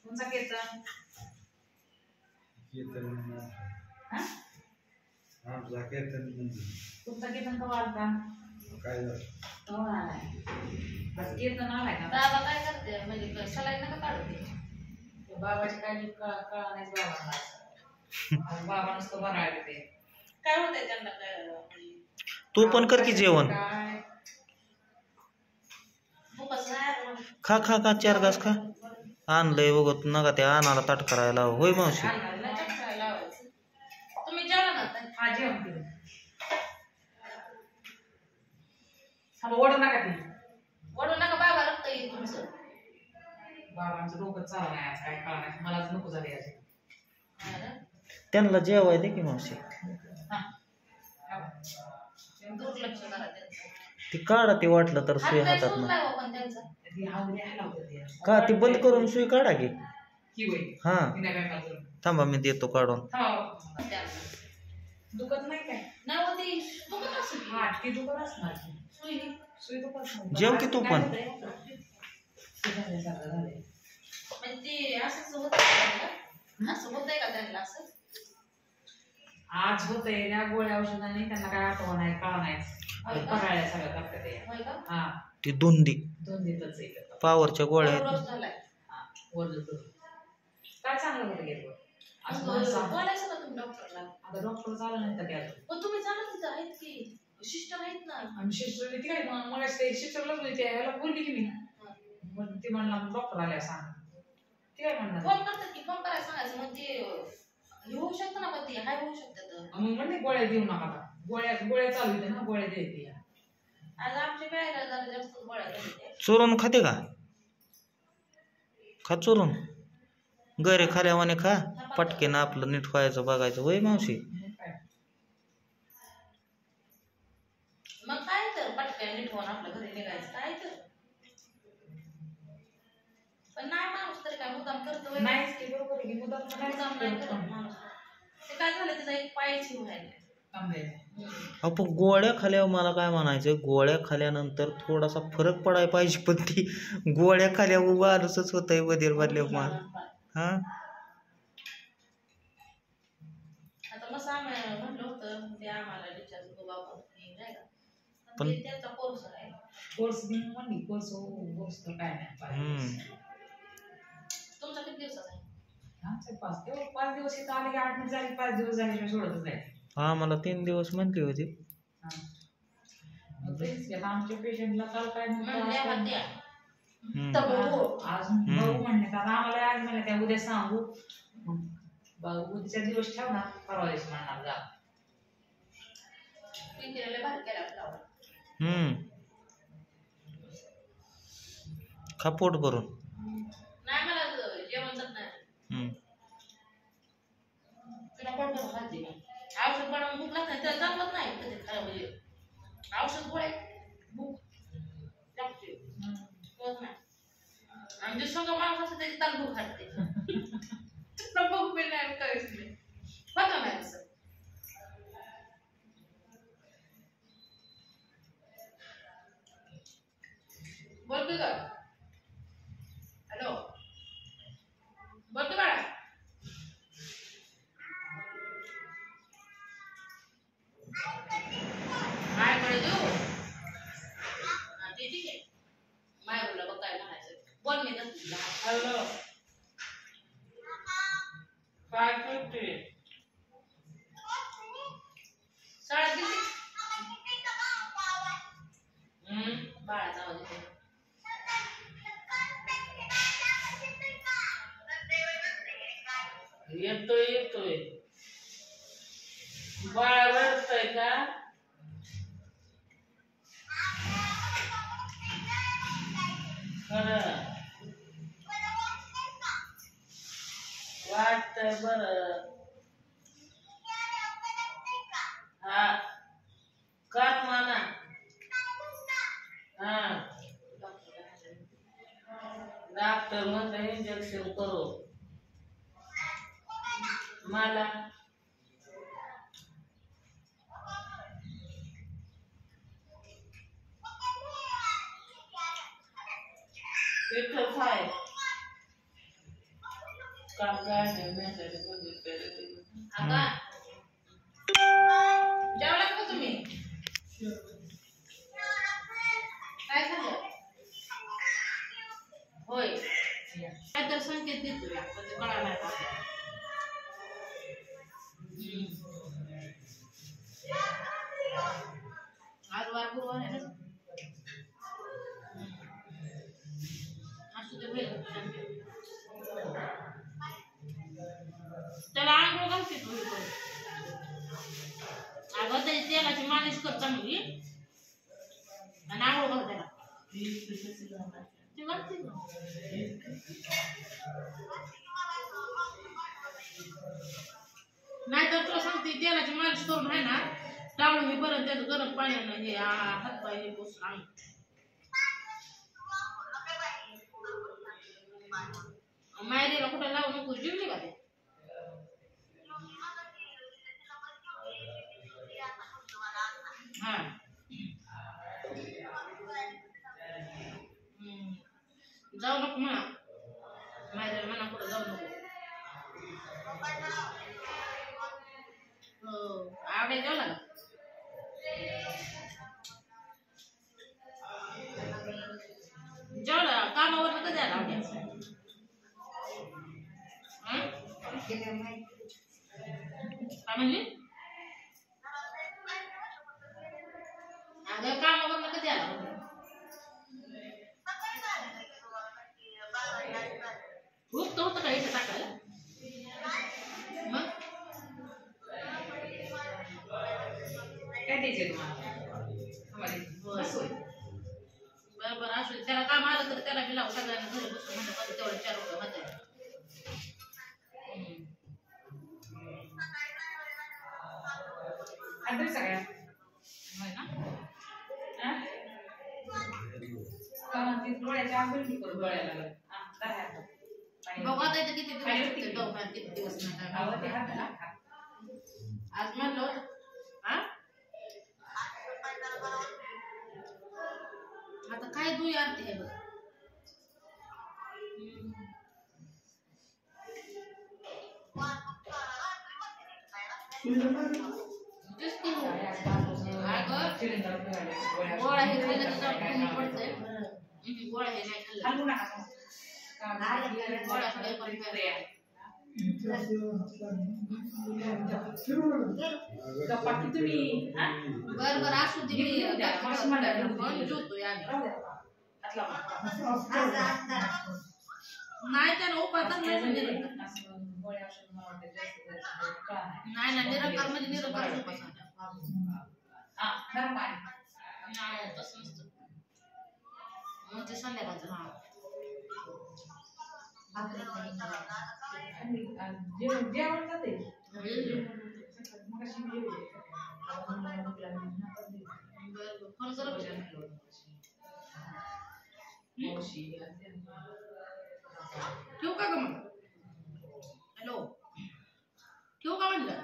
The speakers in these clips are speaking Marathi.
तुमचा कीर्तन हा आमचा कीर्तन तुमचा कीर्तन कवा आलता काय झालं कवा आलाय बस कीर्तन आलाय का बाबा काय करते म्हणजे सलाई नका काढते बाबाची काळजी कळा नाही बाबांना बाबा नुसतं बरायला ते काय होतंय त्यांना काय तू पण कर की जेवण काय भूकच नाही खा खा खा 4 घास खा आणलंय बघत नका ते आणाला ताट करायला होय मावशी तुम्ही जेवला ना हा जेवण केलं हा ओढू नका ती वडू नका बाबा रक्त येईल तुमचं बाबांचं डोकं चालू नाही आज काय कळणार मलाच नको झाली आज त्यांना जेवाय दे की मावशी दुर्लक्ष करा त्यांचं ती काढा ते वाटलं तर सुई हात हातात नाही पण त्यांचं ती आवडी ह्याला होती का ती बंद करून सुई काढा की की होय हा तिने काय करून थांबा मी देतो काढून त्यांना दुखत नाही काय नाही होती दुखत असेल हा ती दुखत असणार सुई सुई दुखत असणार जेव की तू पण म्हणजे ते असंच होत असं होतंय का त्यांना असं आज होतंय त्या गोळ्या औषधाने त्यांना काय आठवण नाही कळा नाही पराळ्या सगळं करतात ते होय का हा ती धुंदी दोन दिवस आहे पावरच्या गोळ्या आहेत. रोज झालाय वरचं काय चांगलं होतं गेलं असं मला असं सांग. बोलायचं ना तुम्ही डॉक्टरला आता डॉक्टर झाला नाही तर गेलो पण तुम्ही जाणं तिथं आहेत की सिस्टर आहेत ना आणि सिस्टर ती काय मग ते सिस्टरला बोलली याला बोलली की मी मग ती म्हणला डॉक्टर आल्या सांग ती काय म्हणणार फोन करतात की फोन करायला सांगायचं मग ते हे होऊ शकतं ना पण ते हाय होऊ शकतात मग म्हणते गोळ्या देऊ नका आता. गोळ्या चालू होते ना गोळ्या द्यायची आज आमच्या वेळेला जरा जास्त गोळ्या झाल्या चोरून खाते का खा चोरून गैरे खाल्यावाने खा पटकेन आपलं नीट व्हायचं बघायचं होय मावशी मग काय तर पटकन नीट होऊन आपल्या घरी निघायचं काय तर पण नाही माणूस तरी काय मुद्दाम करतो होय? नाहीच की बरोबर आहे की मुद्दाम मुद्दाम नाही करत माणूस ते काय झालं तिचा एक पायची व्हायला आपण गोळ्या खाल्यावर मला काय म्हणायचं गोळ्या खाल्यानंतर थोडासा फरक पडायला पाहिजे पण ती गोळ्या खाल्यावर माणूसच होत आहे बदल बदल्यावर मान हा आता मग आम्ही म्हणलं होतं ते आम्हाला डिस्चार्ज बाबा नाही का पण ते त्यांचा कोर्स आहे कोर्स घेऊन म्हणली कोर्स तर काय नाही तुमचा किती दिवसाचा आहे आमचे 5 दिवस इथं आले की 8 मिनिट झाले 5 दिवस झाले सोडतच नाही हा मला 3 दिवस म्हणली होती आमच्या पेशंटला काल काय म्हणल्या होत्या आज भाऊ म्हणले का आम्हाला आज म्हणले त्या उद्या सांगू उद्याच्या दिवस ठेव ना परवा दिवशी म्हणणार जा पिंजऱ्याला बाहेर केला फ्लावर खा पोट भरून नाही मला जेवण जात नाही तुला कोण कोण खाते औषध बनवून भूक लागत नाही तर जमत नाही कधी खरं म्हणजे औषध गोळ्या भूक लागते कळत नाही आणि जे सगळं माणूस असतं त्याची ताल भूक खाते बघू पण नाही करायचं नाही बघा नाही असं बोलतो का हॅलो बोलतो बाळा काय म्हणे देऊ हा ते ठीक आहे माय बोलला बघ काय म्हणायचं बोल मी तर हॅलो काय करते शाळेत गेली बाळाचा आवाज येतो येतोय बाळ रडतंय का खरं वाटतंय बरं हा कर म्हणा हा डॉक्टर म्हणतं इंजेक्शन करू मला इथंच आहे काम काय नाही मेसेज बघितलं आता जेवला का तुम्ही काय खाल्लं होय काय तर संकेत देतोय पण ते कळा नाही का आज वार गुरुवार आहे ना असू दे बैल त्याला आंघोळ घालते तू अगं त्याची तेलाची मालिश कर चांगली आणि आंघोळ घाल त्याला ते घालते नाही तर तुला सांगते तेलाची मालिश करून आहे ना लावून मी परत त्याचं गरम पाण्यानं हे हात पाय हे पुसून आण मायरीला कुठं लावू नको जिवली का ते हा जाऊ नको म्हणा मायरीला म्हणा कुठं जाऊ नको हो आवडे जेवला का जेवला कामावर कधी आला आवड्या काय म्हणली अगं कामावर कधी आला भूक तर होतं का इथं टाकायला मग काय द्यायचे तुम्हाला बरोबर असू त्याला काम आलं तर त्याला मी लावू सगळ्यांना घरी बसून म्हणजे तेवढे 4 रुपये होते आदर सगळ्या होय ना ती डोळ्याच्या आंघोळी करून डोळ्याला बघा आता किती दिवस दवाखान्यात किती दिवस नाही आज म्हणलं होतं आता काय दुई आरती आहे बघ गोळा हे खाल्लं तर पडतंय गोळा हे नाही खाल्लं गोळा खाल्लं गप्पा तुम्ही बरोबर असू दे पण जोतोय आम्ही नाही त्यानं उपाय चांगला नाही ना निरंकार म्हणजे निरंकार उपाय नाही तसं नसतं म्हणजे संध्याकाळचं जेवण जाते ठेवू का ग मग हॅलो ठेवू का म्हणलं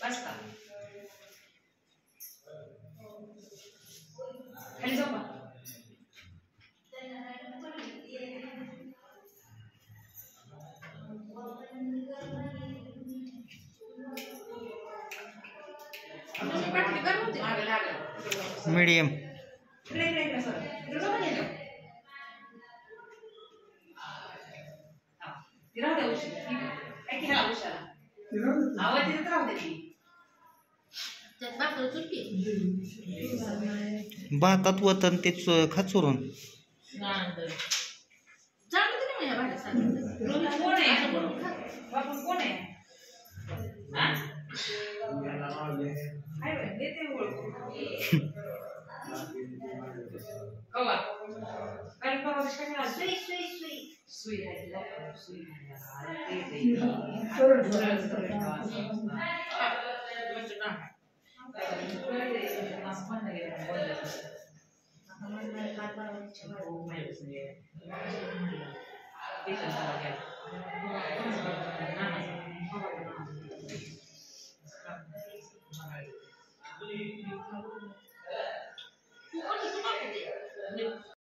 बस का खाली जाऊ का मीडियम भातात वतन ते खाचुरून कोण आहे देते कवा काय परवा कशाला सुई सुई सुई सुई आहे सुई